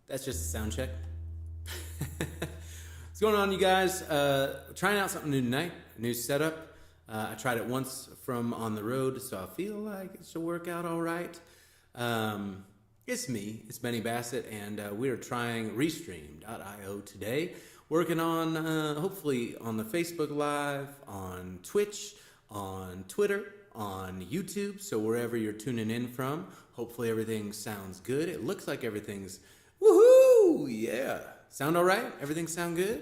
That's just a sound check. What's going on, you guys? Trying out something new tonight, a new setup. I tried it once from on the road, so I feel like it should work out all right. It's me, it's Benny Bassett, and we are trying Restream.io today. Working on, hopefully, on the Facebook Live, on Twitch, on Twitter, on YouTube, so wherever you're tuning in from, hopefully everything sounds good. It looks like everything's woohoo! Yeah. Sound all right? Everything sound good?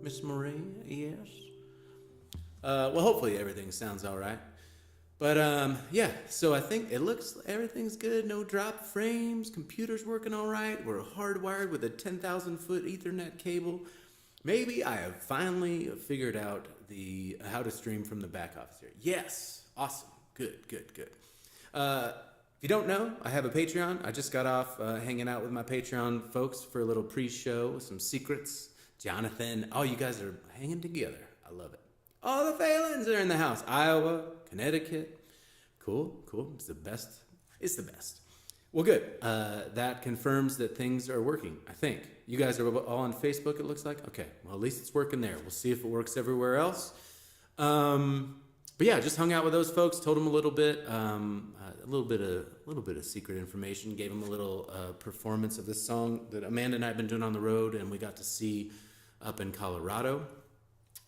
Miss Maria, yes. Well, hopefully everything sounds all right. But yeah, so I think it looks everything's good. No drop frames. Computer's working all right. We're hardwired with a 10,000-foot Ethernet cable. Maybe I have finally figured out how to stream from the back office here. Yes, awesome. Good. If you don't know, I have a Patreon. I just got off hanging out with my Patreon folks for a little pre-show, some secrets. Jonathan, oh, you guys are hanging together. I love it. All the Phalens are in the house. Iowa, Connecticut. Cool. It's the best. Well, good. That confirms that things are working, I think. You guys are all on Facebook, it looks like? Okay, well, at least it's working there. We'll see if it works everywhere else. But yeah, just hung out with those folks, told them a little bit of secret information, gave them a little performance of this song that Amanda and I have been doing on the road, and we got to see up in Colorado.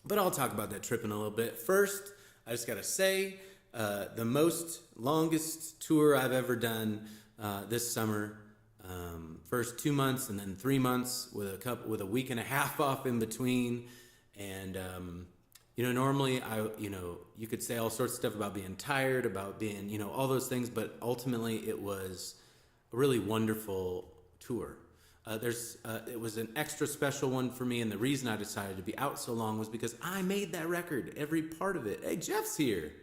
But I'll talk about that trip in a little bit. First, I just got to say, the longest tour I've ever done this summer. First 2 months and then 3 months with a week and a half off in between. And normally you could say all sorts of stuff about being tired, about being, all those things, but ultimately it was a really wonderful tour. It was an extra special one for me, and the reason I decided to be out so long was because I made that record, every part of it. Hey, Jeff's here.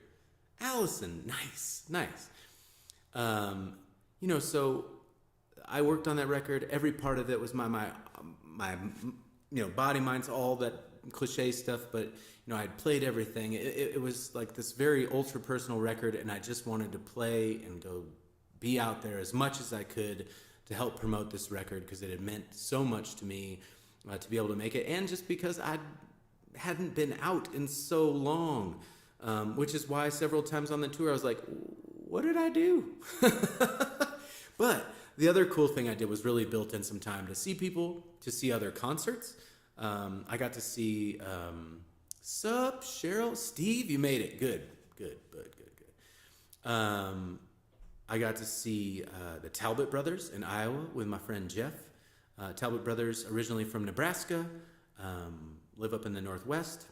Allison, nice. So I worked on that record. Every part of it was my body, mind's all that cliche stuff, but I had played everything. It was like this very ultra personal record, and I just wanted to play and go be out there as much as I could to help promote this record, because it had meant so much to me to be able to make it, and just because I hadn't been out in so long, which is why several times on the tour I was like, what did I do? But the other cool thing I did was really built in some time to see people, to see other concerts. I got to see Sup, Cheryl, Steve, you made it. Good. I got to see the Talbot Brothers in Iowa with my friend Jeff. Talbot Brothers, originally from Nebraska, live up in the Northwest.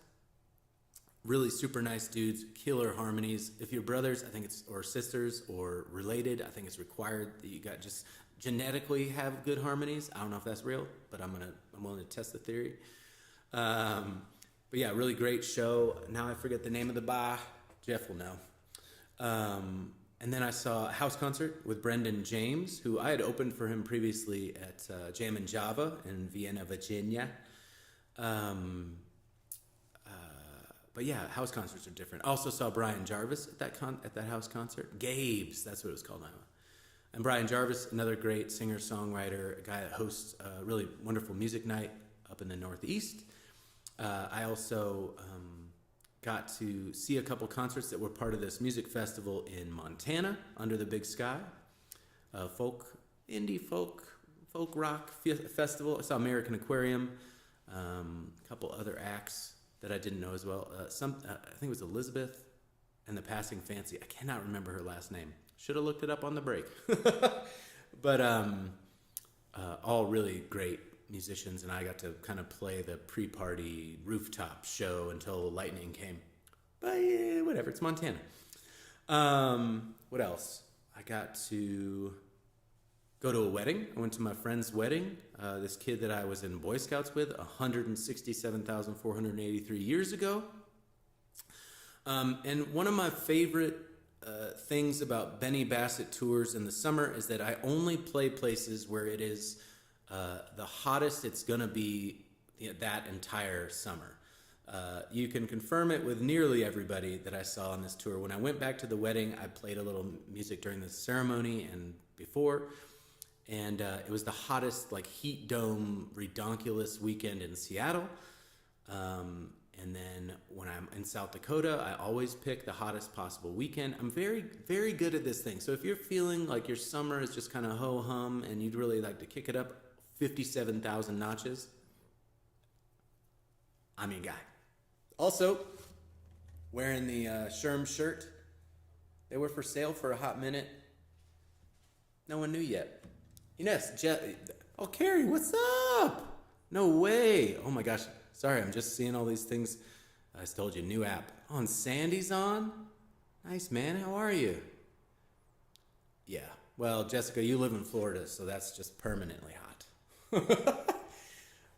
Really super nice dudes, killer harmonies. If you're brothers, or sisters, or related, I think it's required that you got just genetically have good harmonies. I don't know if that's real, but I'm willing to test the theory. But yeah, really great show. Now I forget the name of the bar. Jeff will know. And then I saw a house concert with Brendan James, who I had opened for him previously at Jam and Java in Vienna, Virginia. But yeah, house concerts are different. I also saw Brian Jarvis at that house concert. Gabe's, that's what it was called now. And Brian Jarvis, another great singer-songwriter, a guy that hosts a really wonderful music night up in the Northeast. I also got to see a couple concerts that were part of this music festival in Montana, Under the Big Sky. Indie folk rock festival. I saw American Aquarium, a couple other acts that I didn't know as well. I think it was Elizabeth and the Passing Fancy. I cannot remember her last name. Should have looked it up on the break. But all really great musicians, and I got to kind of play the pre-party rooftop show until lightning came. But yeah, whatever, it's Montana. What else? I got to go to a wedding. I went to my friend's wedding. This kid that I was in Boy Scouts with 167,483 years ago. And one of my favorite things about Benny Bassett tours in the summer is that I only play places where it is the hottest it's going to be that entire summer. You can confirm it with nearly everybody that I saw on this tour. When I went back to the wedding, I played a little music during the ceremony and before, and it was the hottest, like, heat dome redonkulous weekend in Seattle. And then when I'm in South Dakota, I always pick the hottest possible weekend. I'm very, very good at this thing. So if you're feeling like your summer is just kind of ho-hum and you'd really like to kick it up 57,000 notches, I'm your guy. Also, wearing the Sherm shirt. They were for sale for a hot minute. No one knew yet. Yes, oh, Carrie, what's up? No way. Oh my gosh. Sorry, I'm just seeing all these things. I told you, new app. Oh, and Sandy's on? Nice, man. How are you? Yeah. Well, Jessica, you live in Florida, so that's just permanently hot.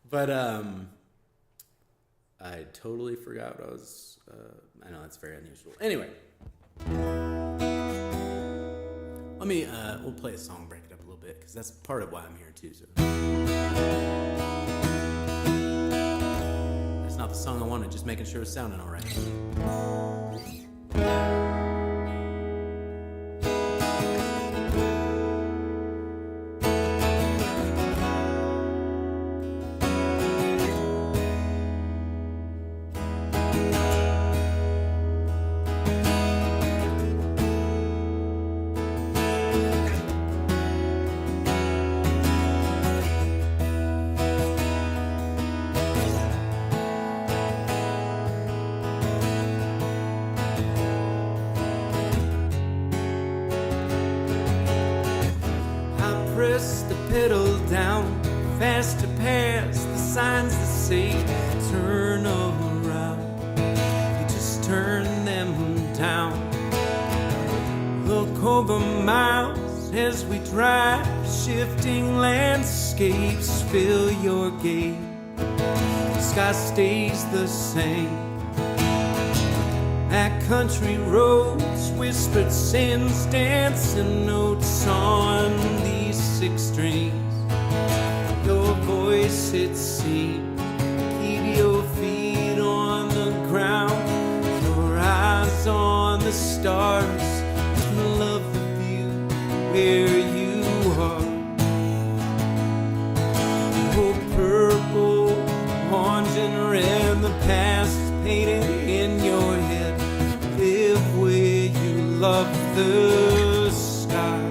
But I totally forgot what I was... I know, that's very unusual. Anyway. Let me... we'll play a song, break it up a little bit, because that's part of why I'm here, too. So. That's not the song I wanted, just making sure it's sounding all right. Press the pedal down, faster past the signs that say turn around. You just turn them down. Look over miles as we drive, shifting landscapes fill your gaze. The sky stays the same. That country roads, whispered sins, dancing notes on these 6 strings. Your voice, it seems, keep your feet on the ground, your eyes on the stars. Love the view where you are. Oh, purple, orange, and red, the past is painted in your head. Live where you love the sky.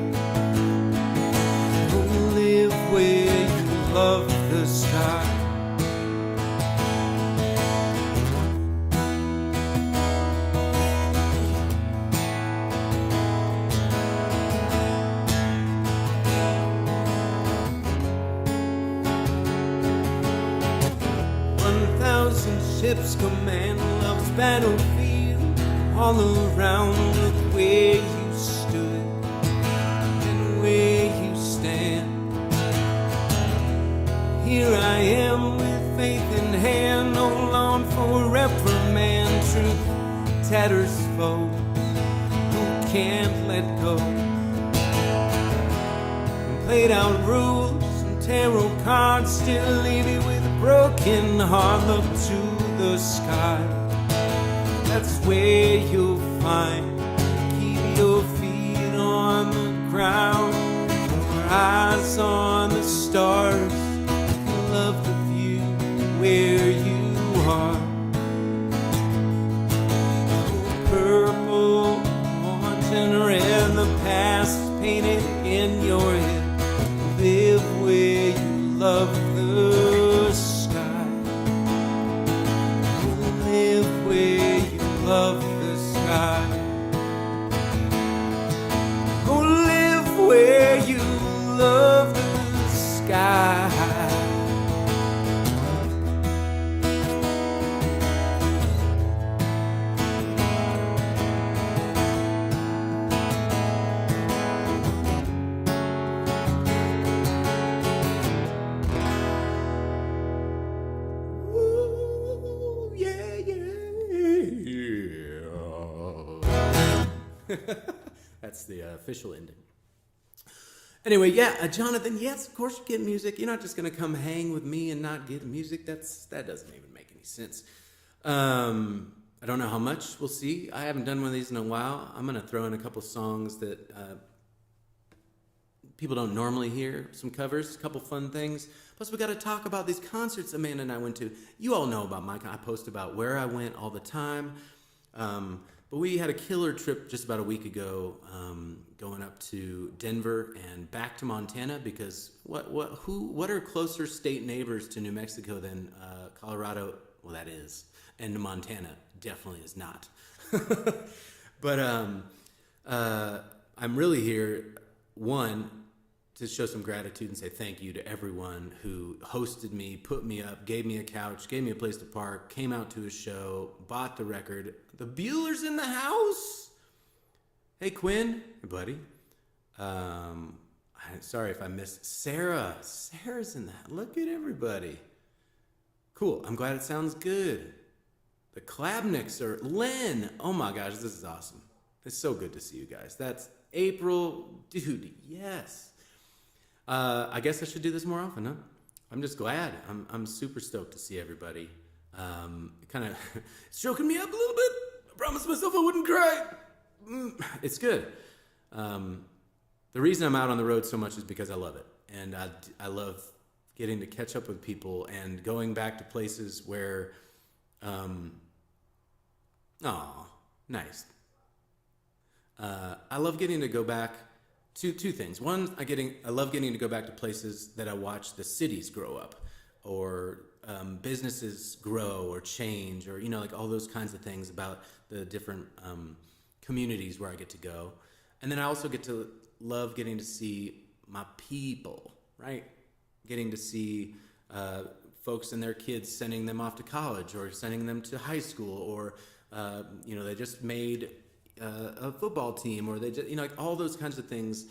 Oh, live where you love the sky. 1,000 ships command love's battlefield. All around, look where you stood and where you stand. Here I am with faith in hand, no long for reprimand. Truth tatters foe who can't let go. And played out rules and tarot cards still leave you with a broken heart. Look to the sky. That's where you'll find. Keep your feet on the ground, your eyes on the stars. Love the view where you are. Oh, purple, orange, and red, the past painted in your head. Live where you love the sky. Live where you love the sky. Go live where you love the sky. That's the official ending. Anyway, yeah, Jonathan, yes, of course you get music. You're not just going to come hang with me and not get music. That doesn't even make any sense. I don't know how much. We'll see. I haven't done one of these in a while. I'm going to throw in a couple songs that people don't normally hear, some covers, a couple fun things. Plus, we got to talk about these concerts Amanda and I went to. You all know about Mike. I post about where I went all the time. But we had a killer trip just about a week ago, going up to Denver and back to Montana because what are closer state neighbors to New Mexico than Colorado? Well, that is, and Montana definitely is not. But I'm really here, one, to show some gratitude and say thank you to everyone who hosted me, put me up, gave me a couch, gave me a place to park, came out to a show, bought the record. The Bueller's in the house. Hey, Quinn. Hey, buddy. I'm sorry if I missed Sarah. Sarah's in that. Look at everybody. Cool. I'm glad it sounds good. The Klabniks are Len. Oh my gosh, this is awesome. It's so good to see you guys. That's April. Dude, yes. I guess I should do this more often, huh? I'm just glad. I'm super stoked to see everybody. Kind of stroking me up a little bit. I promised myself I wouldn't cry. It's good. The reason I'm out on the road so much is because I love it. And I love getting to catch up with people and going back to places where, nice. I love getting to go back. Two things. One, I love getting to go back to places that I watch the cities grow up, or businesses grow or change, or like all those kinds of things about the different communities where I get to go. And then I also get to love getting to see my people, right? Getting to see folks and their kids, sending them off to college or sending them to high school, or they just made a football team, or they just, like all those kinds of things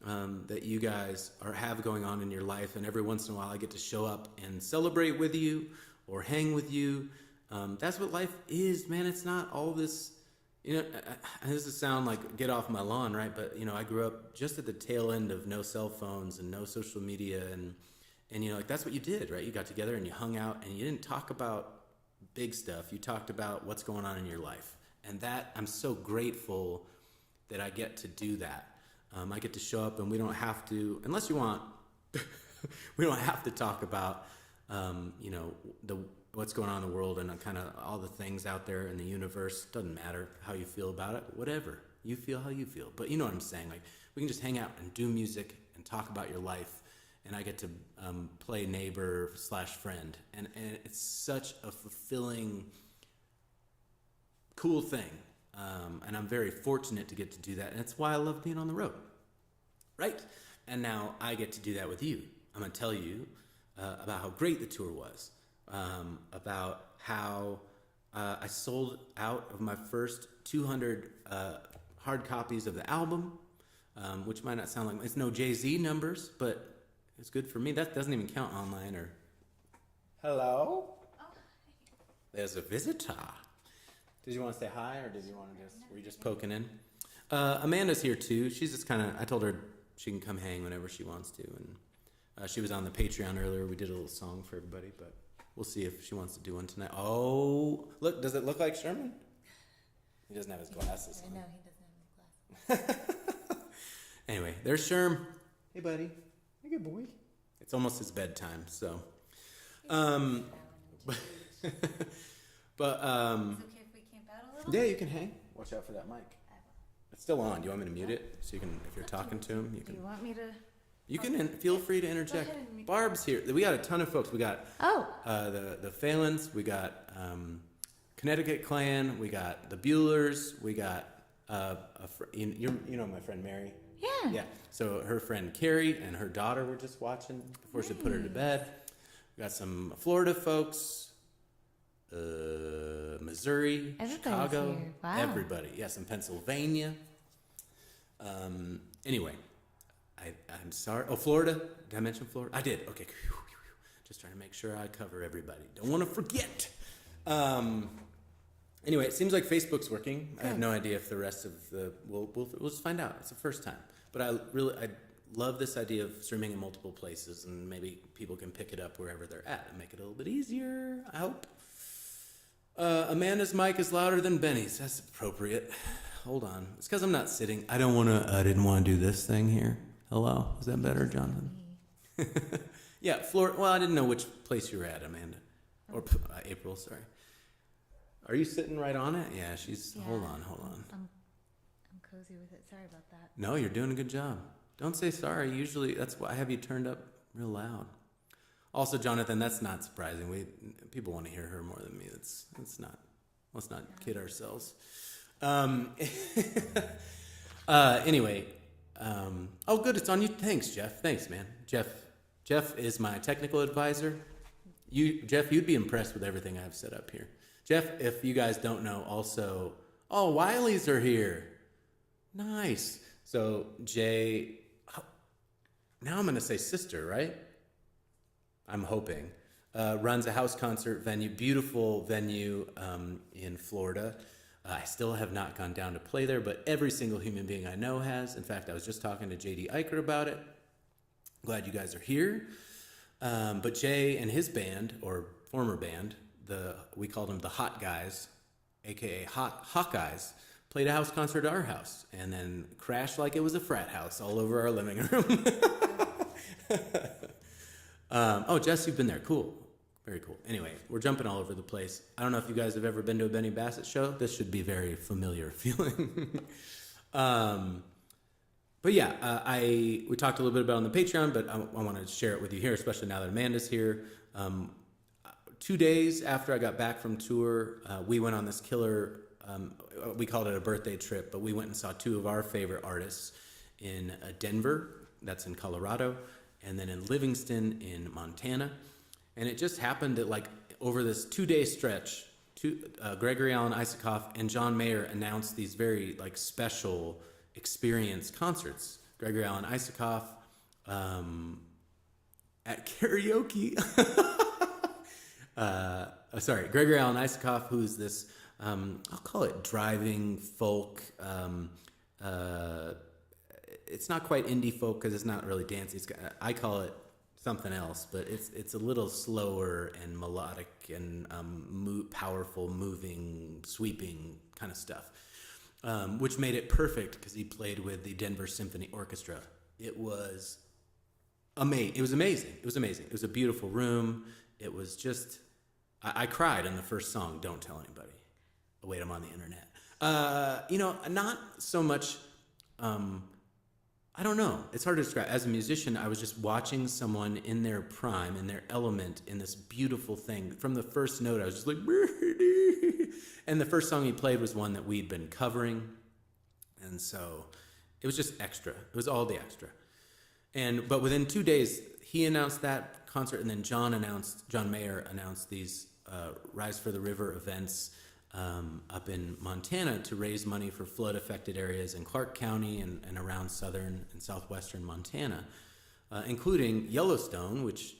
that you guys have going on in your life. And every once in a while I get to show up and celebrate with you or hang with you. That's what life is, man. It's not all this, this does sound like get off my lawn, right? But, I grew up just at the tail end of no cell phones and no social media. And that's what you did, right? You got together and you hung out and you didn't talk about big stuff. You talked about what's going on in your life. And that, I'm so grateful that I get to do that. I get to show up and we don't have to, unless you want, we don't have to talk about, what's going on in the world and kind of all the things out there in the universe. Doesn't matter how you feel about it, whatever. You feel how you feel. But you know what I'm saying? Like, we can just hang out and do music and talk about your life. And I get to play neighbor/friend. And it's such a fulfilling, cool thing, and I'm very fortunate to get to do that, and it's why I love being on the road, right? And now I get to do that with you. I'm going to tell you about how great the tour was, about how I sold out of my first 200 hard copies of the album, which might not sound like, it's no Jay-Z numbers, but it's good for me. That doesn't even count online or... Hello? Oh. There's a visitor. Did you want to say hi, or did you want to were you just poking in? Amanda's here too. She's just kind of, I told her she can come hang whenever she wants to. And she was on the Patreon earlier. We did a little song for everybody, but we'll see if she wants to do one tonight. Oh, look, does it look like Sherman? He doesn't have his glasses on. No, he doesn't have his glasses. Anyway, there's Sherm. Hey, buddy. Hey, good boy. It's almost his bedtime, so. But Is it okay if we camp out a little? Yeah, you can hang. Watch out for that mic. It's still on. Do you want me to mute it? So you can, if you're talking to him, you can. Do you want me to? You can feel free to interject. Barb's here. We got a ton of folks. We got the Phalens. We got Connecticut Clan. We got the Buellers. We got you know my friend Mary. Yeah. Yeah. So her friend Carrie and her daughter were just watching before she put her to bed. We got some Florida folks. Missouri, Everybody's Chicago, here. Wow. Everybody. Yes, in Pennsylvania. Anyway, I'm sorry. Oh, Florida. Did I mention Florida? I did. Okay. Just trying to make sure I cover everybody. Don't want to forget. Anyway, it seems like Facebook's working. Good. I have no idea if the rest of the we'll just find out. It's the first time, but I love this idea of streaming in multiple places, and maybe people can pick it up wherever they're at and make it a little bit easier, I hope. Amanda's mic is louder than Benny's. That's appropriate. Hold on. It's because I'm not sitting. I didn't want to do this thing here. Hello? Is that better, Jonathan? Yeah, Florida. Well, I didn't know which place you were at, Amanda. Or April, sorry. Are you sitting right on it? Yeah, she's. Yeah, hold on. I'm cozy with it. Sorry about that. No, you're doing a good job. Don't say sorry. Usually, that's why I have you turned up real loud. Also, Jonathan, that's not surprising. People want to hear her more than me. It's not. Let's not kid ourselves. Anyway. Oh, good. It's on you. Thanks, Jeff. Thanks, man. Jeff is my technical advisor. Jeff, you'd be impressed with everything I've set up here. Jeff, if you guys don't know, also, Wiley's are here. Nice. So Jay, now I'm going to say sister, right? I'm hoping. Runs a house concert venue, beautiful venue in Florida. I still have not gone down to play there, but every single human being I know has. In fact, I was just talking to J.D. Eicher about it. Glad you guys are here. But Jay and his band, or former band, we called them the Hot Guys, a.k.a. Hot Guys, played a house concert at our house and then crashed like it was a frat house all over our living room. Jess, you've been there. Cool. Very cool. Anyway, we're jumping all over the place. I don't know if you guys have ever been to a Benny Bassett show. This should be very familiar feeling. But yeah, we talked a little bit about it on the Patreon, but I want to share it with you here, especially now that Amanda's here. 2 days after I got back from tour, we went on this killer, we called it a birthday trip, but we went and saw two of our favorite artists in Denver, that's in Colorado, and then in Livingston in Montana. And it just happened that like over this 2-day stretch, Gregory Alan Isakov and John Mayer announced these very like special experience concerts. Gregory Alan Isakov at karaoke. Gregory Alan Isakov, who's this, I'll call it driving folk. It's not quite indie folk because it's not really dancey. I call it something else, but it's a little slower and melodic and powerful, moving, sweeping kind of stuff, which made it perfect because he played with the Denver Symphony Orchestra. It was amazing. It was amazing. It was a beautiful room. It was just, I cried in the first song, Don't Tell Anybody. Oh, wait, I'm on the internet. Not so much, I don't know. It's hard to describe. As a musician, I was just watching someone in their prime, in their element, in this beautiful thing. From the first note, I was just like, and the first song he played was one that we'd been covering. And so it was just extra. It was all the extra. But within 2 days, he announced that concert, and then John Mayer announced these Rise for the River events up in Montana to raise money for flood-affected areas in Clark County and around southern and southwestern Montana, including Yellowstone, which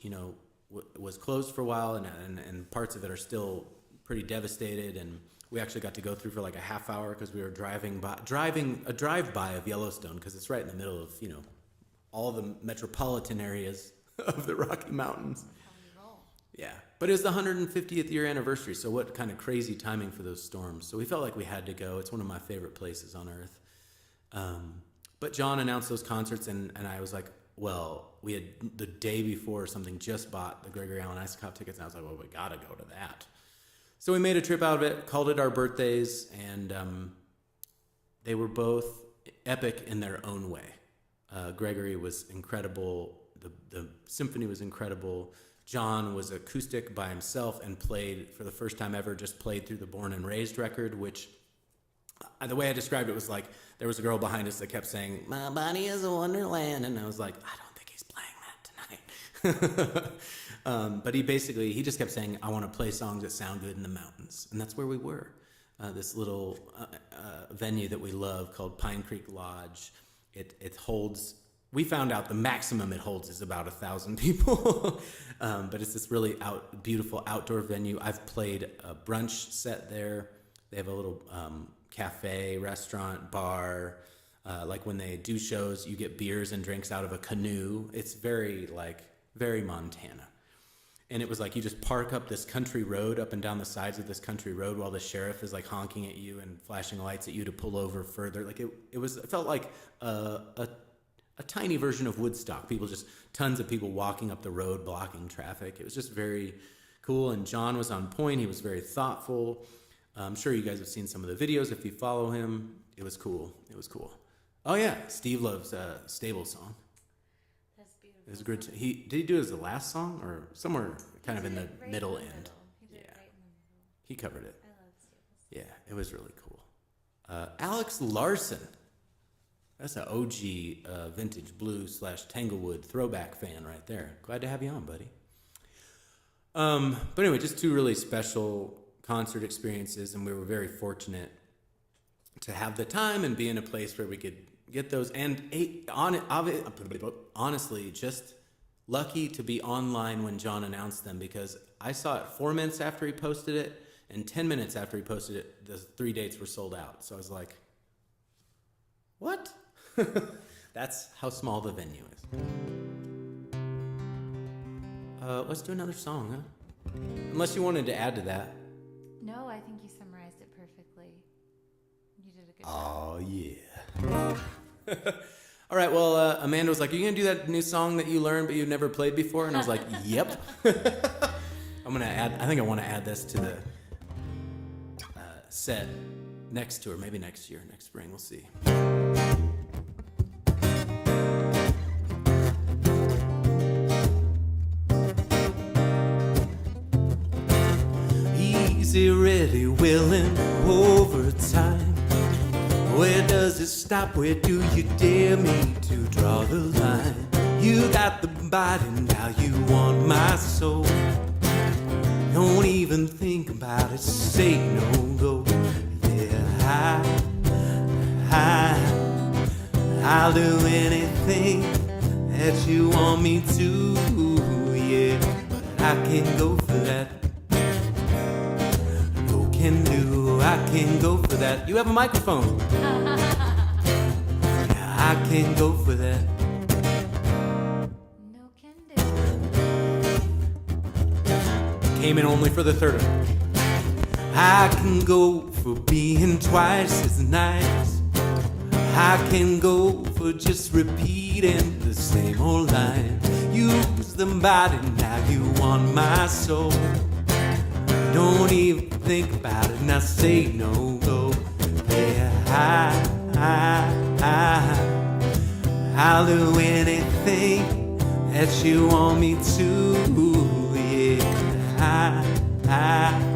was closed for a while, and parts of it are still pretty devastated. And we actually got to go through for like a half hour because we were driving a drive-by of Yellowstone because it's right in the middle of all the metropolitan areas of the Rocky Mountains. Yeah, but it was the 150th year anniversary, so what kind of crazy timing for those storms. So we felt like we had to go. It's one of my favorite places on earth. But John announced those concerts, and I was like, well, we had the day before or something just bought the Gregory Alan Isakov tickets, and I was like, well, we got to go to that. So we made a trip out of it, called it our birthdays, and they were both epic in their own way. Gregory was incredible. The symphony was incredible. John was acoustic by himself and played, for the first time ever, just played through the Born and Raised record, which, the way I described it was like, there was a girl behind us that kept saying, my body is a wonderland, and I was like, I don't think he's playing that tonight. But he just kept saying, I want to play songs that sound good in the mountains, and that's where we were. This little venue that we love called Pine Creek Lodge. It holds... We found out the maximum it holds is about 1,000 people, but it's this really beautiful outdoor venue. I've played a brunch set there. They have a little cafe, restaurant, bar. Like when they do shows, you get beers and drinks out of a canoe. It's very Montana. And it was like you just park up this country road, up and down the sides of this country road, while the sheriff is like honking at you and flashing lights at you to pull over further. Like it felt like a tiny version of Woodstock. Tons of people walking up the road, blocking traffic. It was just very cool. And John was on point. He was very thoughtful. I'm sure you guys have seen some of the videos if you follow him. It was cool. Oh yeah, Steve loves Stable Song. That's beautiful. It was good. Did he do it as the last song or somewhere kind of in the middle end? He did it right in the middle. He covered it. I love Staples. Yeah, it was really cool. Alex Larson. That's an OG vintage blues / Tanglewood throwback fan right there. Glad to have you on, buddy. But anyway, just two really special concert experiences, and we were very fortunate to have the time and be in a place where we could get those. And honestly, just lucky to be online when John announced them, because I saw it 4 minutes after he posted it, and 10 minutes after he posted it, the 3 dates were sold out. So I was like, what? That's how small the venue is. Let's do another song, huh? Unless you wanted to add to that. No, I think you summarized it perfectly. You did a good job. Oh, yeah. All right, well, Amanda was like, are you going to do that new song that you learned but you've never played before? And I was like, yep. I think I want to add this to the set next tour, maybe next year, next spring, we'll see. Easy, ready, willing, overtime. Where does it stop? Where do you dare me to draw the line? You got the body, now you want my soul. Don't even think about it, say no go. Yeah, I'll do anything that you want me to. Yeah, but I can't go for that. No can do, I can't go for that. You have a microphone. Yeah, I can't go for that. No can do. Came in only for the third one. I can go for being twice as nice. I can go for just repeating the same old line. Use the body, now you want my soul. Don't even think about it, now say no go. Yeah, I'll do anything that you want me to.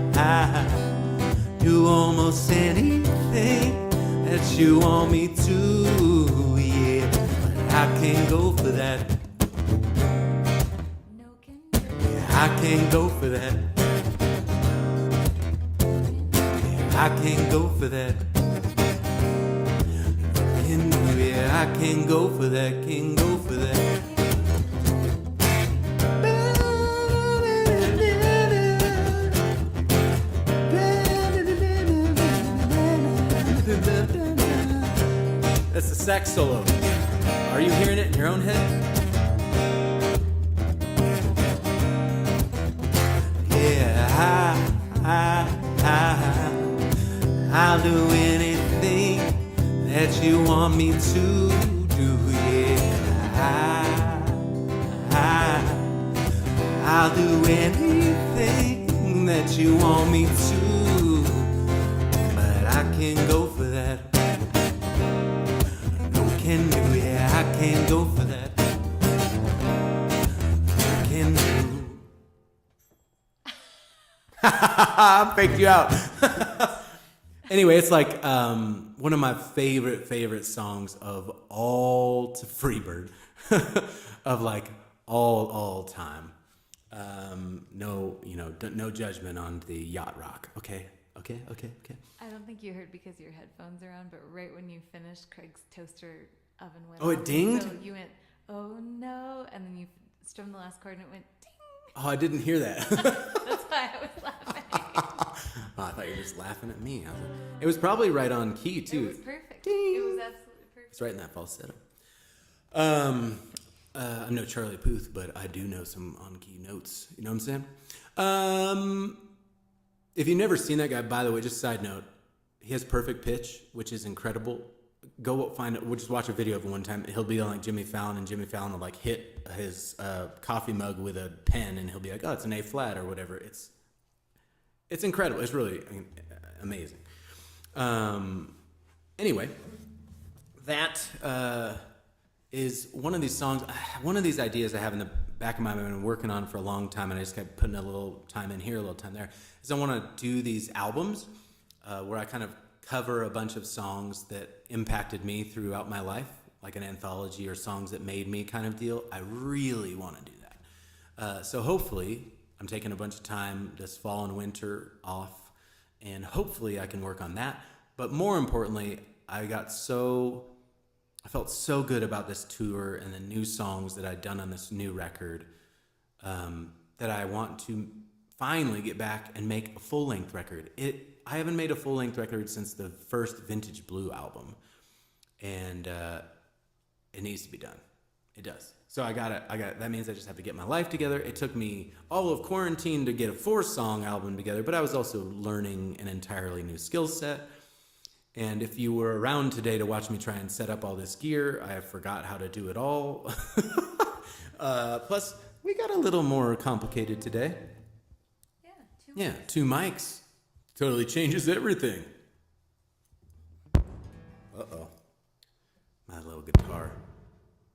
Yeah, do almost anything that you want me to. Yeah, but I can't go for that. No can do. Yeah, I can't go for that. I can't go for that. Yeah, I can't go for that. Can't go for that. That's the sax solo. Are you hearing it in your own head? Yeah, I'll do anything that you want me to do. Yeah, I'll do anything that you want me to, but I can't go for that. No can do, yeah, I can't go for that. No can do. I faked you out. Anyway, it's like one of my favorite songs of all to Freebird, of like all time. No judgment on the yacht rock. Okay. I don't think you heard because your headphones are on, but right when you finished, Craig's toaster oven went Oh, it off. dinged? So you went, oh no, and then you strummed the last chord and it went ding. Oh, I didn't hear that. That's why I was laughing. Oh, I thought you were just laughing at me. It was probably right on key too. It was perfect. Ding. It was absolutely perfect. It's right in that falsetto. I'm no Charlie Puth, but I do know some on-key notes. You know what I'm saying? If you've never seen that guy, by the way, just a side note, he has perfect pitch, which is incredible. Go find it. We'll just watch a video of him one time. He'll be on like Jimmy Fallon, and Jimmy Fallon will like hit his coffee mug with a pen, and he'll be like, "Oh, it's an A flat or whatever." It's incredible. It's really amazing. Anyway, that is one of these songs, one of these ideas I have in the back of my mind I've been working on for a long time, and I just kept putting a little time in here, a little time there, is I want to do these albums where I kind of cover a bunch of songs that impacted me throughout my life, like an anthology or songs that made me kind of deal. I really want to do that. So hopefully I'm taking a bunch of time this fall and winter off, and hopefully I can work on that. But more importantly, I felt so good about this tour and the new songs that I'd done on this new record that I want to finally get back and make a full-length record. I haven't made a full-length record since the first Vintage Blue album, and it needs to be done. It does. So that means I just have to get my life together. It took me all of quarantine to get a 4-song album together, but I was also learning an entirely new skill set. And if you were around today to watch me try and set up all this gear, I forgot how to do it all. Plus, we got a little more complicated today. Yeah, 2 mics. Totally changes everything. Uh-oh. My little guitar.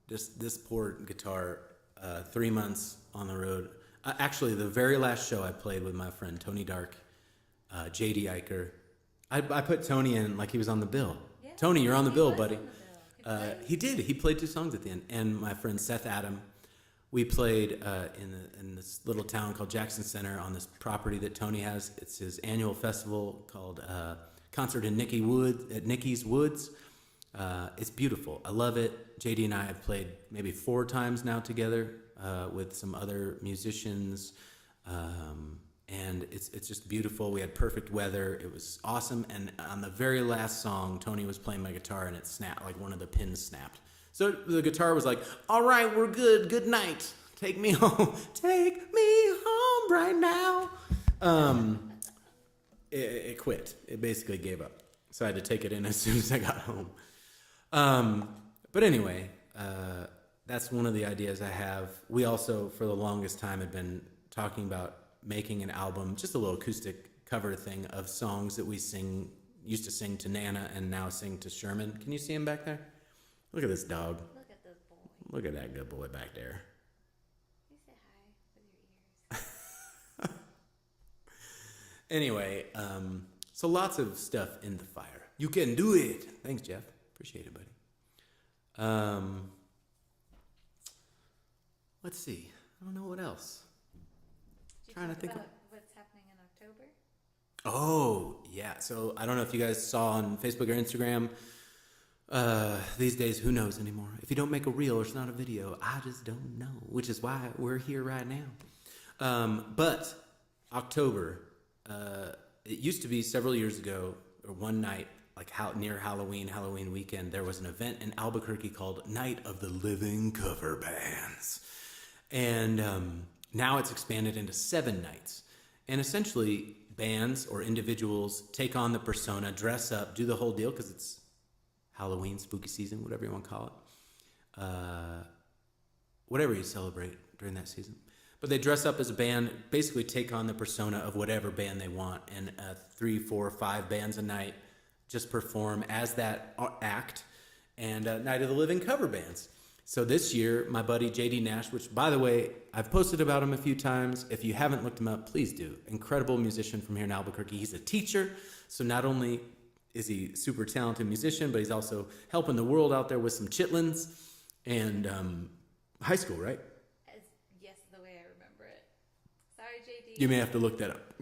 This poor guitar, 3 months on the road. Actually, the very last show I played with my friend Tony Dark, JD Eicher, I put Tony in like he was on the bill. Yeah, Tony, you're on the bill, was buddy. on the bill. He did. He played 2 songs at the end. And my friend Seth Adam, we played in this little town called Jackson Center on this property that Tony has. It's his annual festival called Concert in Nicky's Woods. It's beautiful. I love it. JD and I have played maybe 4 times now together with some other musicians. And it's just beautiful. We had perfect weather. It was awesome. And on the very last song, Tony was playing my guitar, and it snapped, like one of the pins snapped. So the guitar was like, "All right, we're good. Good night. Take me home. Take me home right now." It quit. It basically gave up. So I had to take it in as soon as I got home. But anyway, that's one of the ideas I have. We also, for the longest time, had been talking about making an album, just a little acoustic cover thing of songs that we used to sing to Nana and now sing to Sherman. Can you see him back there? Look at this dog. Look at this boy. Look at that good boy back there. You say hi with your ears. Anyway, so lots of stuff in the fire. You can do it. Thanks, Jeff. Appreciate it, buddy. Let's see. I don't know what else. Trying to think about what's happening in October. Oh, yeah. So I don't know if you guys saw on Facebook or Instagram. These days, who knows anymore? If you don't make a reel, it's not a video. I just don't know, which is why we're here right now. But October, it used to be several years ago, or one night, like near Halloween weekend, there was an event in Albuquerque called Night of the Living Cover Bands. And now it's expanded into 7 nights. And essentially, bands or individuals take on the persona, dress up, do the whole deal, because it's Halloween, spooky season, whatever you want to call it. Whatever you celebrate during that season. But they dress up as a band, basically take on the persona of whatever band they want. And 3, 4, 5 bands a night just perform as that act. And Night of the Living Cover Bands. So this year, my buddy JD Nash, which, by the way, I've posted about him a few times. If you haven't looked him up, please do. Incredible musician from here in Albuquerque. He's a teacher, so not only is he a super talented musician, but he's also helping the world out there with some chitlins and high school, right? Yes, the way I remember it. Sorry, JD. You may have to look that up.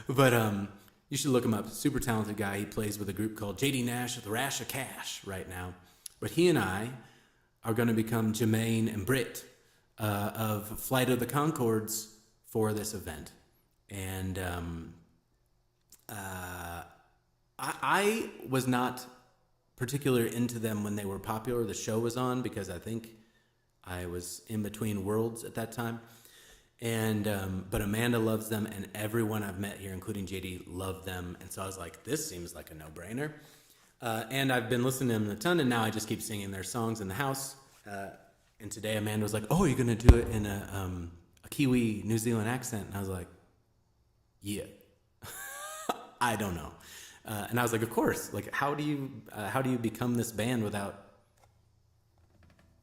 But you should look him up. Super talented guy. He plays with a group called JD Nash, The Rash of Cash right now. But he and I are going to become Jermaine and Britt of Flight of the Conchords for this event. And I was not particular into them when they were popular. The show was on because I think I was in between worlds at that time. And but Amanda loves them, and everyone I've met here, including JD, loved them. And so I was like, this seems like a no-brainer. And I've been listening to them a ton, and now I just keep singing their songs in the house. And today Amanda was like, oh, you're going to do it in a Kiwi New Zealand accent? And I was like, yeah. I don't know. And I was like, of course. Like, how do you become this band without...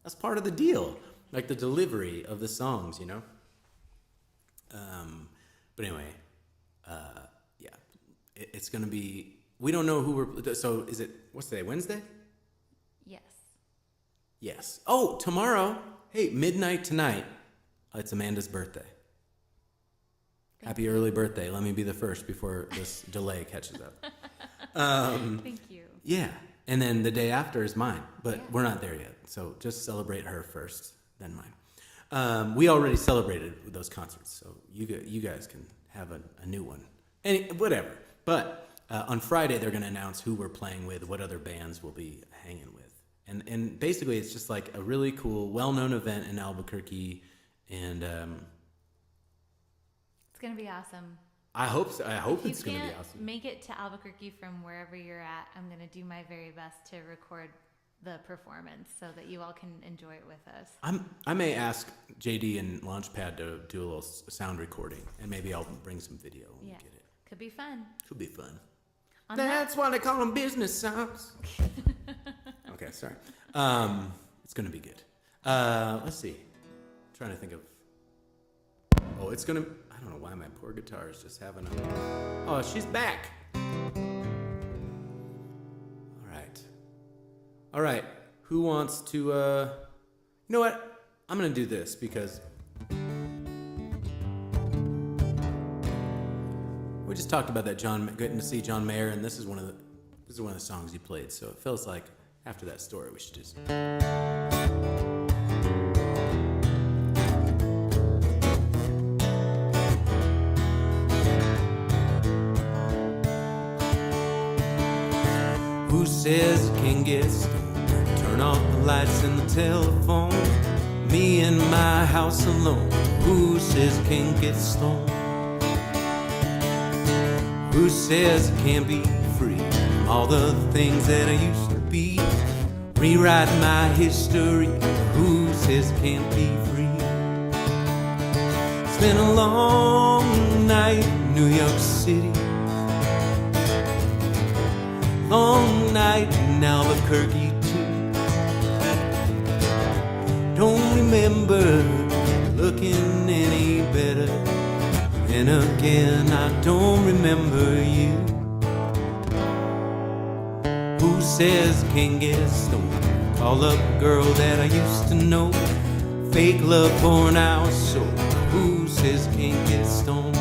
That's part of the deal. Like the delivery of the songs, you know? But anyway, yeah, it's going to be, we don't know who we're, so is it, what's today, Wednesday? Yes. Yes. Oh, tomorrow, hey, midnight tonight, it's Amanda's birthday. Happy early birthday. Let me be the first before this delay catches up. Thank you. Yeah. And then the day after is mine, but we're not there yet. So just celebrate her first, then mine. We already celebrated those concerts, so you guys can have a new one. Whatever. But on Friday, they're going to announce who we're playing with, what other bands we'll be hanging with. And basically, it's just like a really cool, well-known event in Albuquerque. And it's going to be awesome. I hope so. I hope it's going to be awesome. If you can't make it to Albuquerque from wherever you're at, I'm going to do my very best to record the performance so that you all can enjoy it with us. I may ask JD and Launchpad to do a little sound recording, and maybe I'll bring some video and get it. Could be fun. Could be fun. On That's why they call them business songs. Okay, sorry. It's going to be good. Let's see. I'm trying to think of... Oh, it's going to... I don't know why my poor guitar is just having a... Oh, she's back. All right. Who wants to... You know what? I'm going to do this because... We just talked about that getting to see John Mayer, and this is one of the songs he played. So it feels like after that story, we should just... Who says it can get stoned? Turn off the lights and the telephone. Me in my house alone. Who says it can get stoned? Who says it can't be free from all the things that I used to be? Rewrite my history. Who says it can't be free? It's been a long night in New York City. Long night in Albuquerque too. Don't remember looking any better. And again, I don't remember you. Who says can't get stoned? Call up a girl that I used to know. Fake love for an hour so. Who says can't get stoned?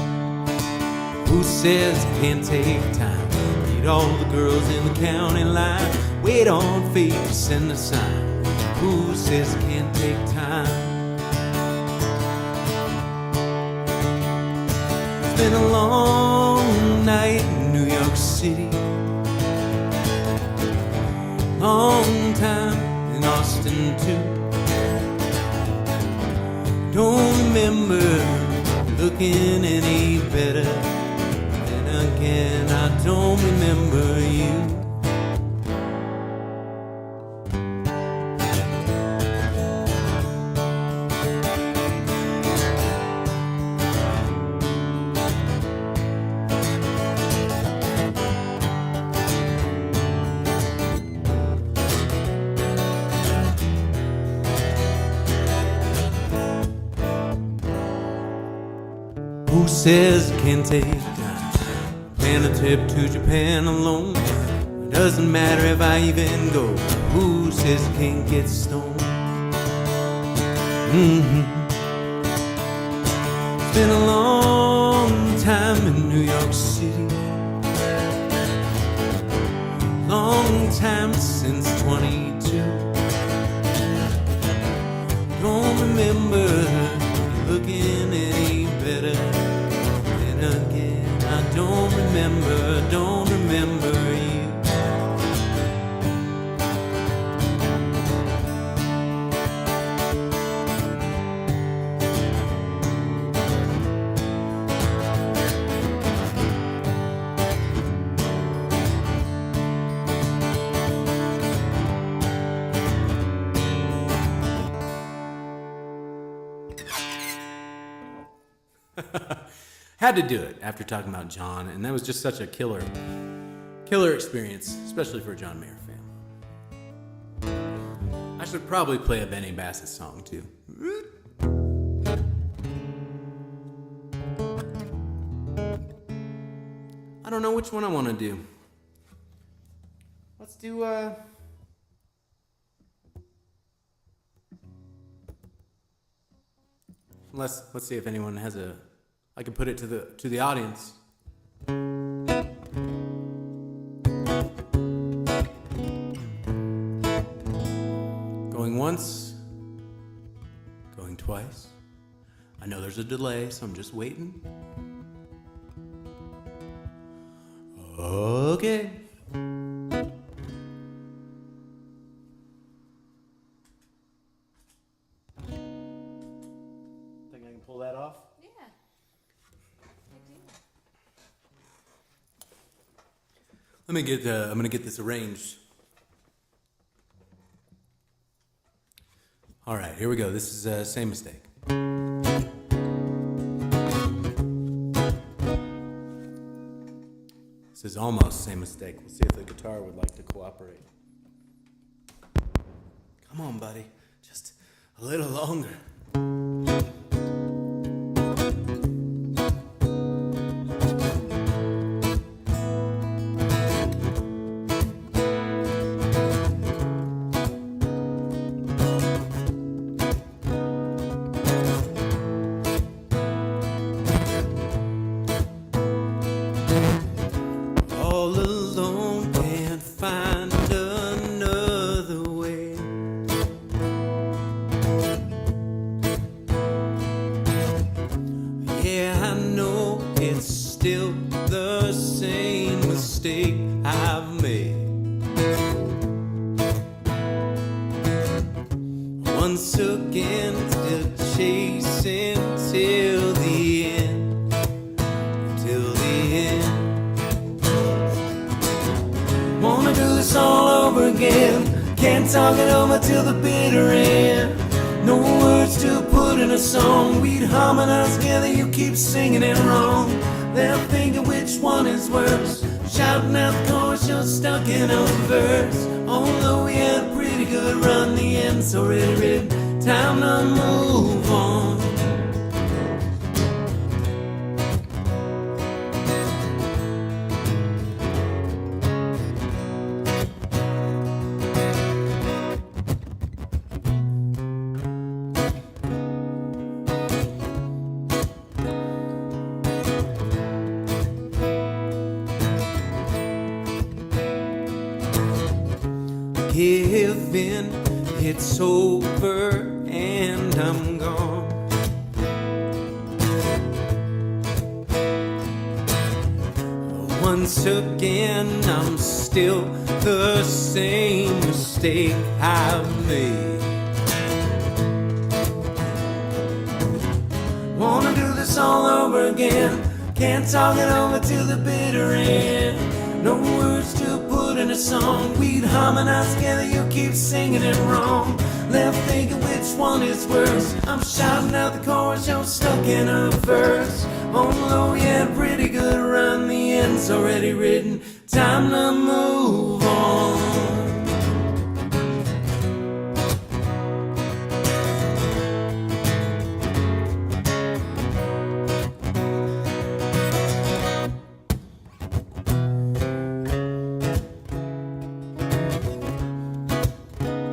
Who says can't take time? All the girls in the county line. Wait on fate to send a sign. Who says it can't take time? It's been a long night in New York City. Long time in Austin too. Don't remember looking any better. Again, I don't remember you. Who says it can't take plan a trip to Japan alone. It doesn't matter if I even go. Who says it can't get stoned? It's been a long time in New York City. Long time since 22. Don't remember looking any better. And again, I don't remember you. Had to do it after talking about John, and that was just such a killer experience, especially for a John Mayer fan. I should probably play a Benny Bassett song too. I don't know which one I want to do. Let's do let's see if anyone has a. I can put it to the audience. Going once, going twice. I know there's a delay, so I'm just waiting. Okay. Think I can pull that off? Yeah. Let me get. I'm gonna get this arranged. All right, here we go. This is Same Mistake. This is almost Same Mistake. We'll see if the guitar would like to cooperate. Come on, buddy. Just a little longer. All alone, can't find another way. Yeah, I know it's still the same mistake I've made. Once again, still chasing till the end, till the end. Wanna do this all over again. Can't talk it over till the bitter end. No words to put in a song. We'd harmonize together, you keep singing it wrong. They're thinking which one is worse. Shouting out the chorus, you're stuck in a verse. Although we had a pretty good run, the end's already written. Time to move on. Give in, it's over and I'm gone. Once again, I'm still the same mistake I've made. Wanna do this all over again. Can't talk it over till the bitter end. No words to put in a song. We'd harmonize together, you keep singing it wrong. Left thinking which one is worse. I'm shouting out the chorus, you're stuck in a verse. Although we had a pretty good run, the end's already written. Time to move on.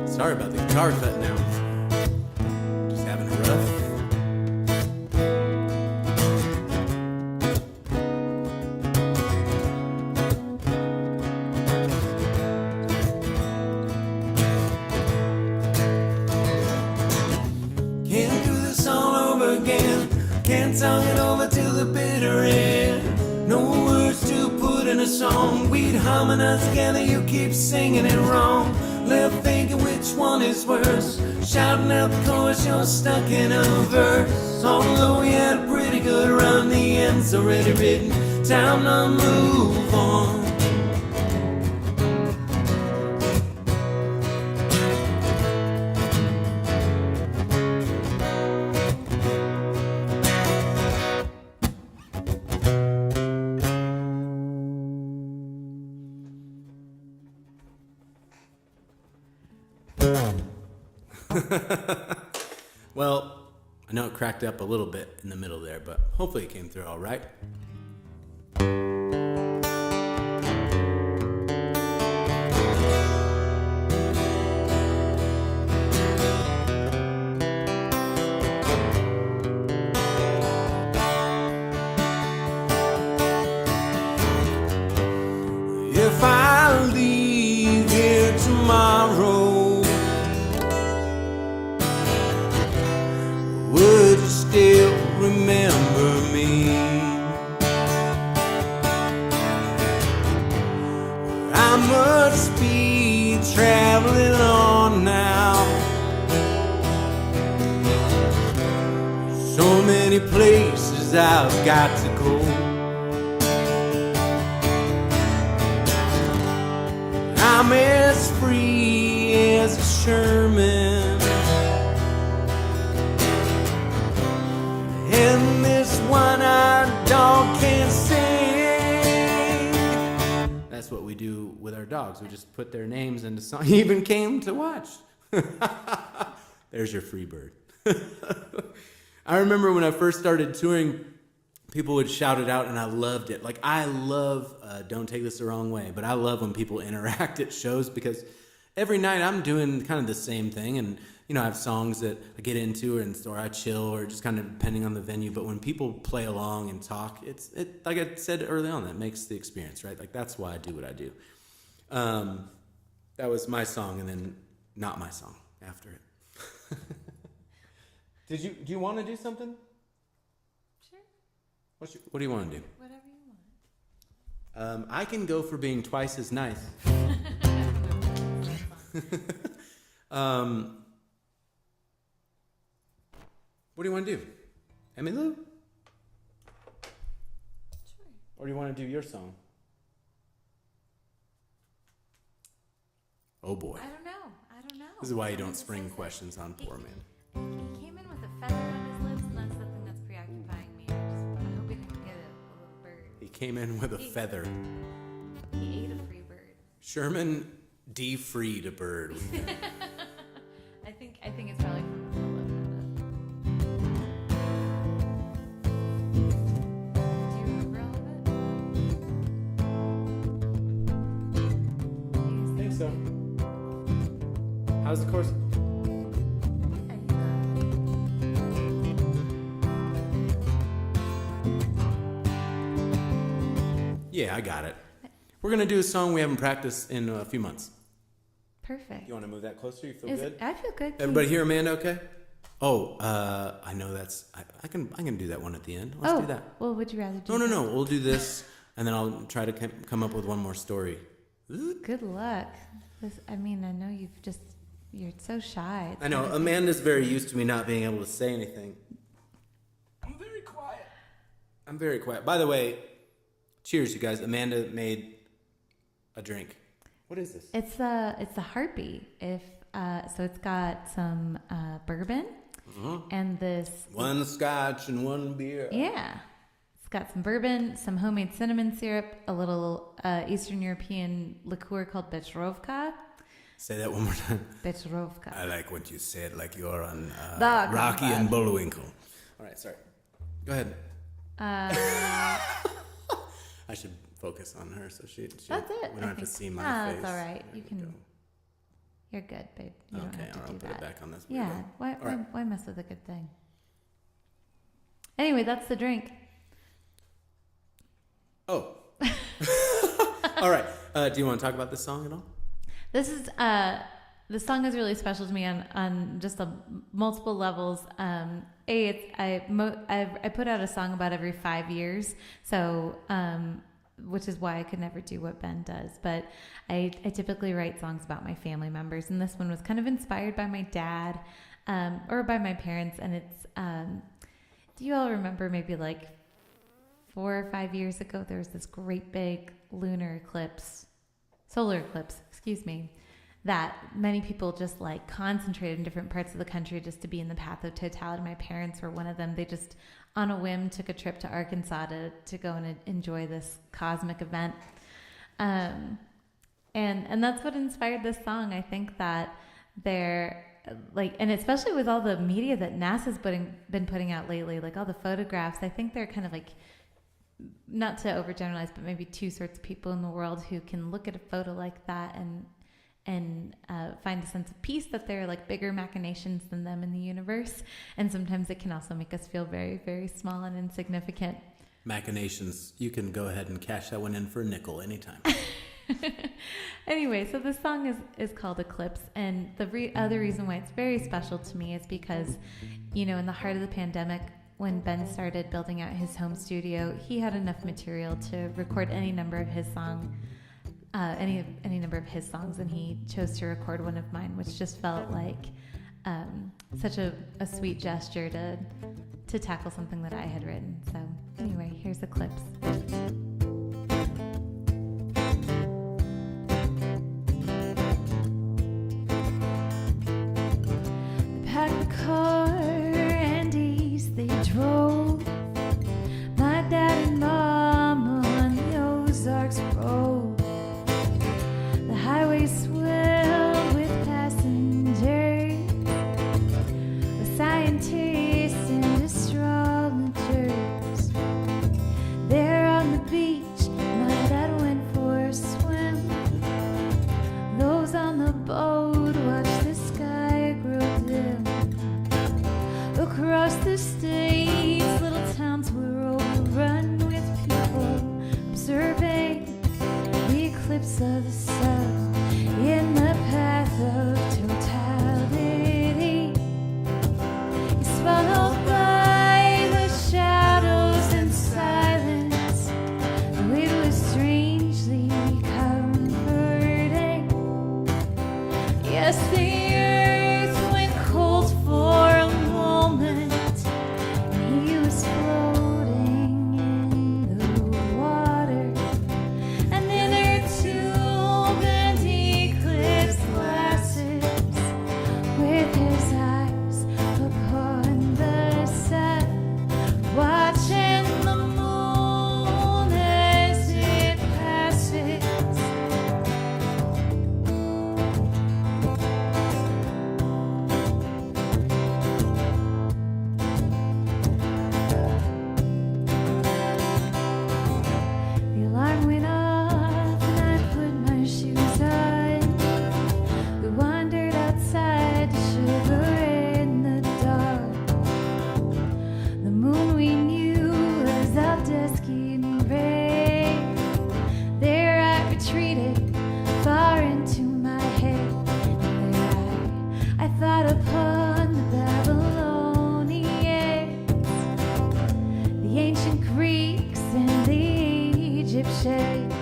Sorry about the guitar cut now. Just having a rough. Can't do this all over again. Can't talk it over till the bitter end. No words to put in a song. We'd harmonize together, you keep singing it wrong. Left thinking which one is worse. Shouting out the chorus, you're stuck in a verse. Although we had a pretty good run, the end's already written. Time to move on. Well, I know it cracked up a little bit in the middle there, but hopefully it came through all right. If I leave here tomorrow, would you still remember me? I must be traveling on now. So many places I've got to go. I'm as free as a Sherman, and this one-eyed dog can't sing. That's what we do with our dogs. We just put their names into song. He even came to watch. There's your free bird. I remember when I first started touring, people would shout it out, and I loved it. Like, I love, don't take this the wrong way, but I love when people interact at shows, because every night I'm doing kind of the same thing. And, you know, I have songs that I get into, or I chill, or just kind of depending on the venue. But when people play along and talk, it like I said early on, that makes the experience, right? Like, that's why I do what I do. That was my song, and then not my song after it. Do you want to do something? Sure. What do you want to do? Whatever you want. I can go for being twice as nice. What do you want to do? Emmylou? Sure. Or do you want to do your song? Oh boy. I don't know. This is why you don't spring questions on poor man. He came in with a feather on his lips, and that's something that's preoccupying me. I hope he didn't get a little bird. He came in with a feather. He ate a free bird. Sherman de-freed a bird. I think it's probably from the pillow. Do you remember all of it? I think so. How's the course? Yeah, I got it. We're going to do a song we haven't practiced in a few months. Perfect. You want to move that closer? You feel good? I feel good. Everybody hear Amanda okay? Oh, I know that's... I can do that one at the end. Let's do that. Well, would you rather do No. We'll do this, and then I'll try to come up with one more story. Good luck. I know you're so shy. I know. Amanda's very used to me not being able to say anything. I'm very quiet. By the way, cheers, you guys. Amanda made a drink. What is this? It's the Heartbeat. So it's got some bourbon and this One scotch and one beer. Yeah. It's got some bourbon, some homemade cinnamon syrup, a little Eastern European liqueur called Becherovka. Say that one more time. Becherovka. I like what you said, like you're on The Rocky combat. and Bullwinkle. All right, sorry. Go ahead. I should focus on her so she That's it. we don't have to see my face. That's all right. There You we can. go. You're good, babe. You don't Okay, have to I'll do put that. it back on this. Yeah. All right. Why mess with a good thing? Anyway, that's the drink. Oh. All right. Do you want to talk about this song at all? This is this song is really special to me on just multiple levels. I put out a song about every 5 years, so which is why I could never do what Ben does. But I typically write songs about my family members, and this one was kind of inspired by my dad or by my parents. And it's do you all remember maybe like 4 or 5 years ago there was this great big solar eclipse, that many people just like concentrated in different parts of the country just to be in the path of totality. My parents were one of them. They just on a whim took a trip to Arkansas to go and enjoy this cosmic event. And that's what inspired this song. I think that like, and especially with all the media that NASA's been putting out lately, like all the photographs, I think they're kind of like, not to overgeneralize, but maybe two sorts of people in the world who can look at a photo like that and find a sense of peace that there are like bigger machinations than them in the universe. And sometimes it can also make us feel very, very small and insignificant. Machinations, you can go ahead and cash that one in for a nickel anytime. Anyway, so this song is called Eclipse, and the other reason why it's very special to me is because, you know, in the heart of the pandemic, when Ben started building out his home studio, he had enough material to record any number of his songs, and he chose to record one of mine, which just felt like such a sweet gesture to tackle something that I had written. So anyway, here's Eclipse. Packed the car and east they drove. My dad and mom on the Ozarks Road. The highway swelled with passengers, with scientists and astrologers. There on the beach, my dad went for a swim. Those on the boat watched the sky grow dim. Across the states, little towns were overrun with people observing the eclipse of the sun in the path of totality. He's followed by the shadows and silence, though it was strangely comforting. Yes, the earth went cold for a moment, and he was floating in the water. And in her tube and eclipse glasses, with his eyes upon the sun, watching the moon as it passes. The alarm went off and I put my shoes on. We wandered outside to shiver in the dark. The moon we knew was all dusky and gray. There I retreated far into my head. There I thought upon the Babylonians, the ancient Greeks and the Egyptians,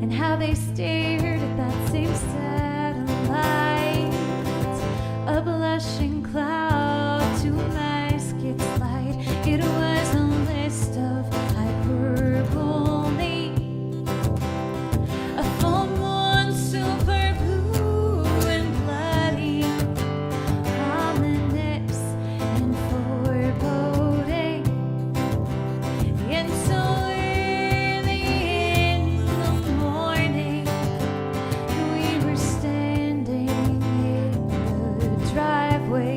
and how they stared at that same satellite, a blushing cloud to my skip's light. It was a list of hyperbole, a full moon super blue and bloody, ominous and foreboding. And so early in the morning, we were standing in the driveway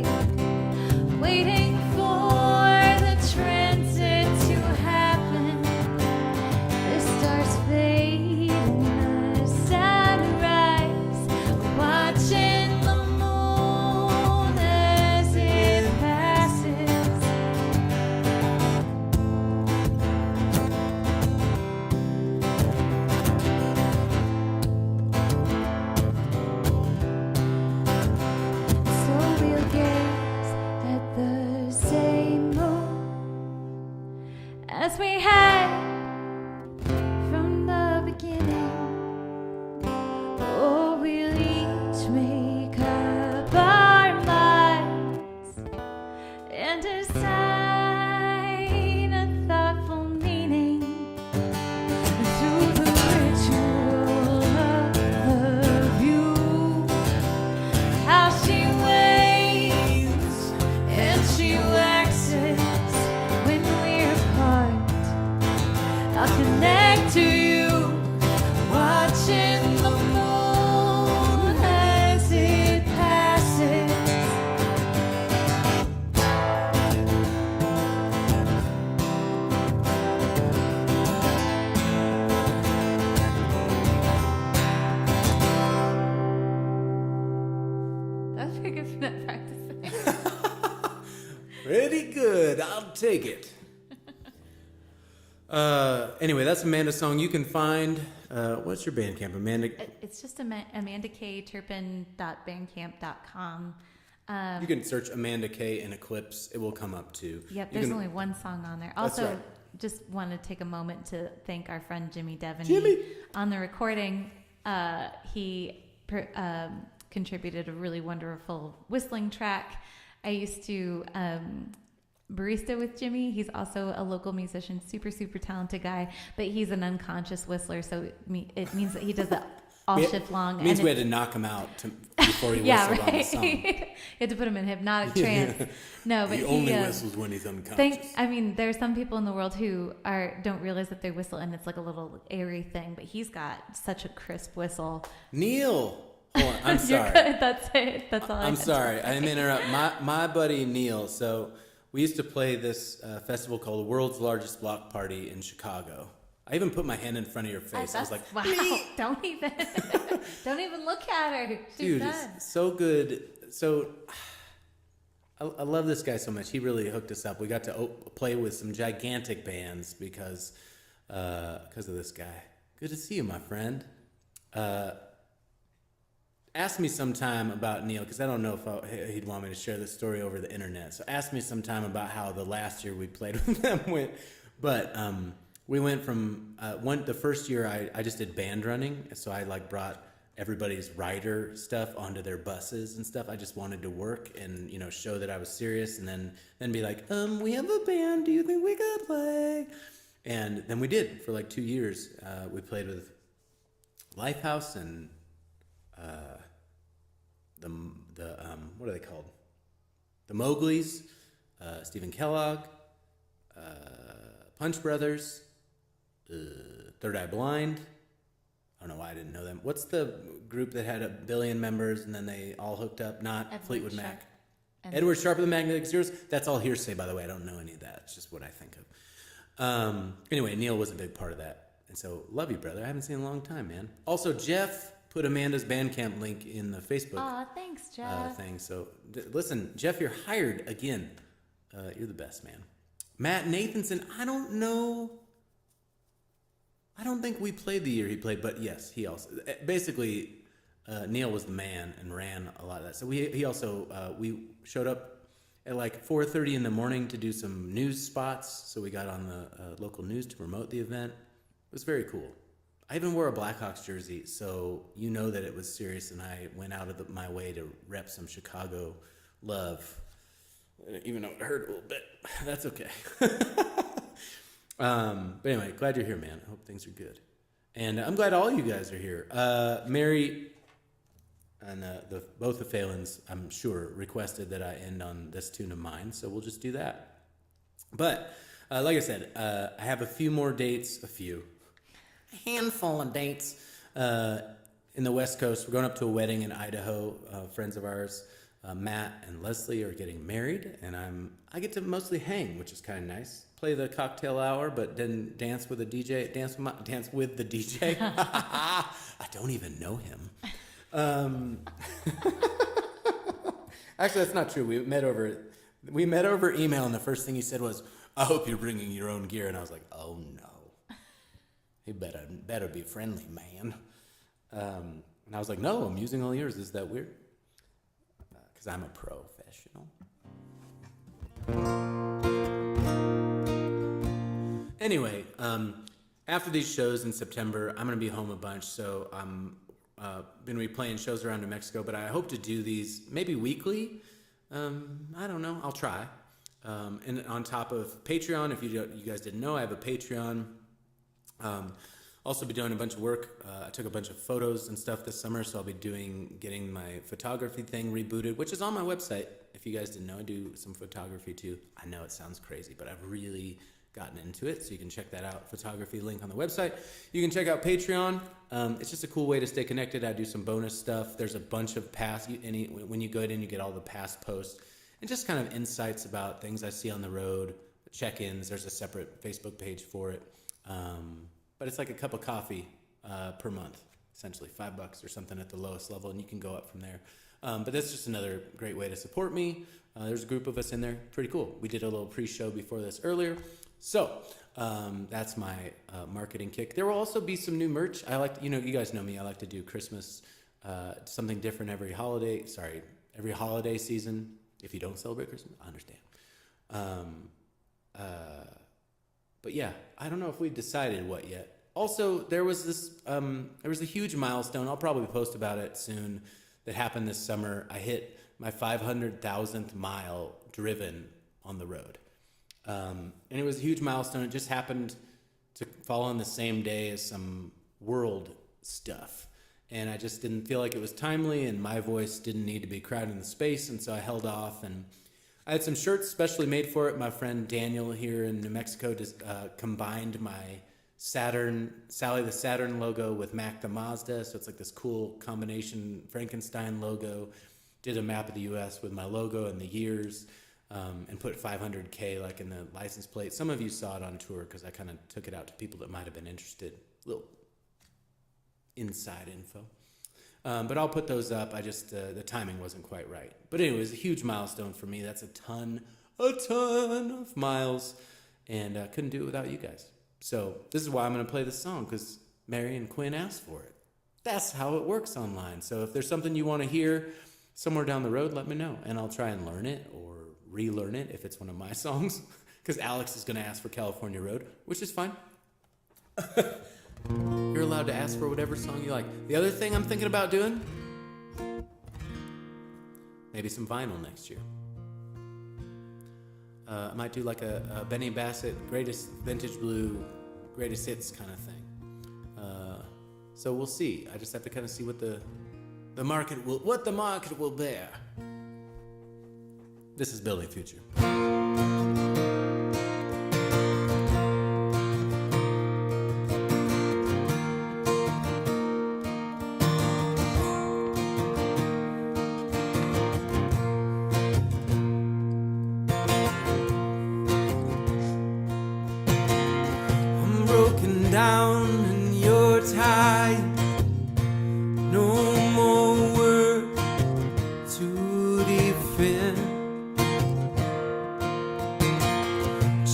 good for that practicing. Pretty good. I'll take it. Anyway, that's Amanda's song. You can find, what's your Bandcamp, Amanda? It's just AmandaKTurpin.bandcamp.com. You can search Amanda K in Eclipse. It will come up too. Yep, You there's can- only one song on there. That's Also, right. just want to take a moment to thank our friend Jimmy Devaney. Jimmy! On the recording, he contributed a really wonderful whistling track. I used to barista with Jimmy. He's also a local musician, super, super talented guy, but he's an unconscious whistler, so it means that he does that all shift long. It means and we had to knock him out before he yeah, whistled right. on the song. You had to put him in hypnotic trance. No, but He only whistles when he's unconscious. I mean, there are some people in the world who don't realize that they whistle and it's like a little airy thing, but he's got such a crisp whistle. Neil! Hold on, I'm You're sorry. good. That's it. That's all. I'm sorry. I didn't interrupt. My buddy Neil. So we used to play this festival called the World's Largest Block Party in Chicago. I even put my hand in front of your face. I was like, wow! Don't even look at her. She's dude, done. it's so good. So I love this guy so much. He really hooked us up. We got to play with some gigantic bands because of this guy. Good to see you, my friend. Ask me sometime about Neil, because I don't know if he'd want me to share this story over the internet. So ask me sometime about how the last year we played with them went. But we went from the first year I just did band running, so I like brought everybody's rider stuff onto their buses and stuff. I just wanted to work and show that I was serious, and then be like, we have a band. Do you think we could play? And then we did for like 2 years. We played with Lifehouse and the what are they called? The Mowgli's, Stephen Kellogg, Punch Brothers, Third Eye Blind. I don't know why I didn't know them. What's the group that had 1 billion members and then they all hooked up? Not Edward Fleetwood Sharp. Mac. And Edward Sharp of the Magnetic Zeros. That's all hearsay, by the way. I don't know any of that. It's just what I think of. Anyway, Neil was a big part of that. And so, love you, brother. I haven't seen you in a long time, man. Also, Jeff put Amanda's Bandcamp link in the Facebook Aw, thanks, Jeff. thing. So, listen, Jeff, you're hired again. You're the best, man. Matt Nathanson, I don't know. I don't think we played the year he played, but yes, he also. Basically, Neil was the man and ran a lot of that. So he also, we showed up at like 4:30 in the morning to do some news spots. So we got on the local news to promote the event. It was very cool. I even wore a Blackhawks jersey, so you know that it was serious, and I went out of my way to rep some Chicago love, even though it hurt a little bit. That's okay. But anyway, glad you're here, man. I hope things are good. And I'm glad all you guys are here. Mary and both the Phalens, I'm sure, requested that I end on this tune of mine, so we'll just do that. But like I said, I have a few more dates, a handful of dates in the West Coast. We're going up to a wedding in Idaho. Friends of ours, Matt and Leslie, are getting married, and I get to mostly hang, which is kind of nice. Play the cocktail hour, but then dance with the DJ. Dance with the DJ. I don't even know him. Actually, that's not true. We met over email, and the first thing he said was, "I hope you're bringing your own gear." And I was like, "Oh no, he better be friendly, man." And I was like, "No, I'm using all yours. Is that weird?" Because I'm a professional. Anyway, after these shows in September, I'm going to be home a bunch, so I'm going to be playing shows around New Mexico, but I hope to do these maybe weekly. I don't know. I'll try. And on top of Patreon, if you guys didn't know, I have a Patreon. Also be doing a bunch of work. I took a bunch of photos and stuff this summer, so I'll be getting my photography thing rebooted, which is on my website. If you guys didn't know, I do some photography too. I know it sounds crazy, but I've really gotten into it, so you can check that out. Photography link on the website. You can check out Patreon. It's just a cool way to stay connected. I do some bonus stuff. There's a bunch of past. When you go in, you get all the past posts and just kind of insights about things I see on the road. Check-ins. There's a separate Facebook page for it. But it's like a cup of coffee per month, essentially $5 or something at the lowest level, and you can go up from there. But that's just another great way to support me. There's a group of us in there. Pretty cool. We did a little pre-show before this earlier. So that's my marketing kick. There will also be some new merch. I like, you guys know me. I like to do Christmas, something different every holiday season. If you don't celebrate Christmas, I understand. But yeah, I don't know if we've decided what yet. Also, there was a huge milestone. I'll probably post about it soon. That happened this summer. I hit my 500,000th mile driven on the road. And it was a huge milestone. It just happened to fall on the same day as some world stuff. And I just didn't feel like it was timely, and my voice didn't need to be crowding the space, and so I held off. And I had some shirts specially made for it. My friend Daniel here in New Mexico just combined my Sally the Saturn logo with Mac the Mazda, so it's like this cool combination Frankenstein logo. Did a map of the U.S. with my logo and the years, and put 500K like in the license plate. Some of you saw it on tour because I kind of took it out to people that might have been interested. Little inside info. But I'll put those up. I just, the timing wasn't quite right. But anyway, it was a huge milestone for me. That's a ton of miles, and I couldn't do it without you guys. So this is why I'm going to play this song, because Mary and Quinn asked for it. That's how it works online. So if there's something you want to hear somewhere down the road, let me know, and I'll try and learn it or relearn it if it's one of my songs, because Alex is going to ask for California Road, which is fine. You're allowed to ask for whatever song you like. The other thing I'm thinking about doing, maybe some vinyl next year. I might do like a Benny Bassett greatest vintage blue, greatest hits kind of thing. So we'll see. I just have to kind of see what the market will bear. This is Building Future. Down and you're tired. No more words to defend.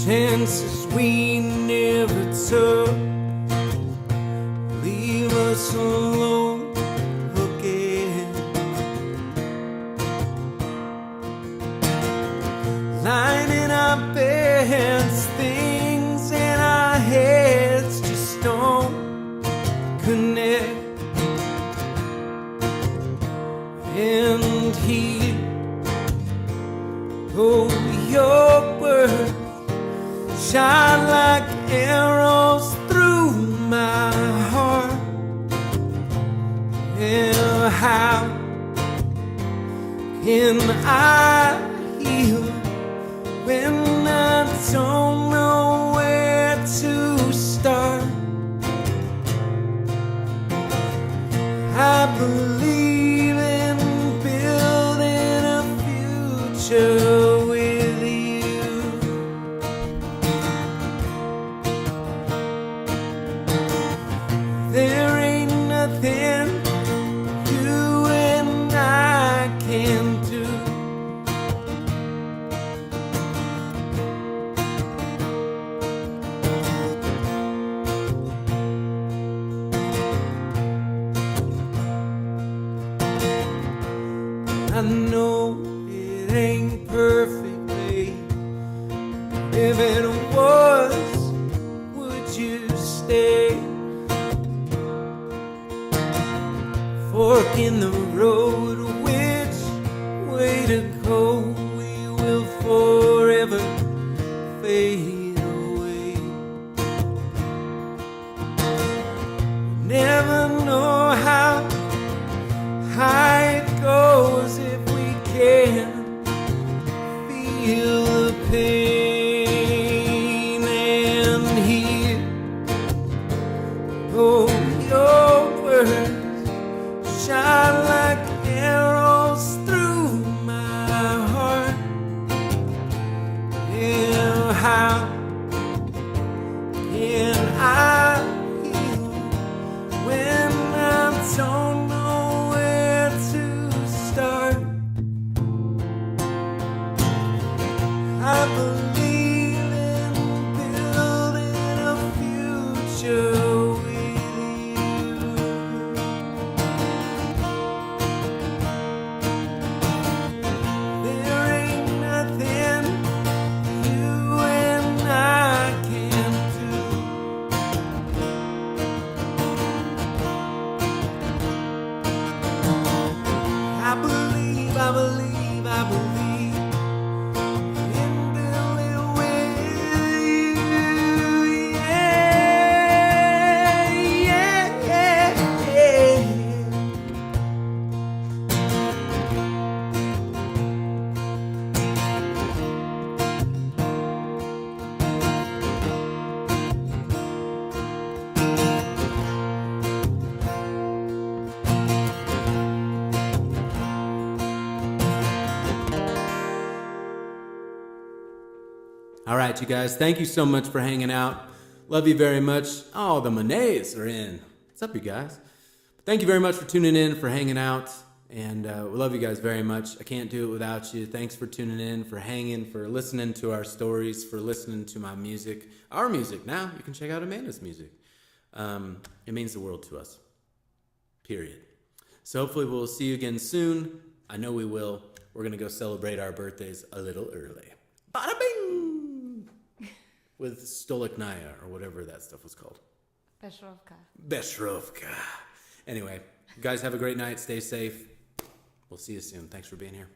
Chances we never took. Leave us alone again. Lining our beds, things in our heads don't connect. And here go your words, shine like arrows through my heart. And how can I heal when I don't know where to start? I believe in building a future with you. There ain't nothing you and I can do. I know it ain't perfect, babe. If it was, would you stay? Fork in the road, which way to go? We will forever fade away. Never know how high it goes if we can't feel the pain. And here go your words, shine like arrows through my heart. And how I believe in building a future with you. There ain't nothing you and I can't do. I believe in building with you. Yeah, yeah, yeah, yeah. All right, you guys, thank you so much for hanging out. Love you very much. Oh, the Monets are in. What's up, you guys? Thank you very much for tuning in, for hanging out, and we love you guys very much. I can't do it without you. Thanks for tuning in, for hanging, for listening to our stories, for listening to my music. Our music. Now you can check out Amanda's music. It means the world to us. Period. So hopefully we'll see you again soon. I know we will. We're going to go celebrate our birthdays a little early. Bada bing! With Stolichnaya, or whatever that stuff was called. Beshrovka. Anyway, you guys have a great night. Stay safe. We'll see you soon. Thanks for being here.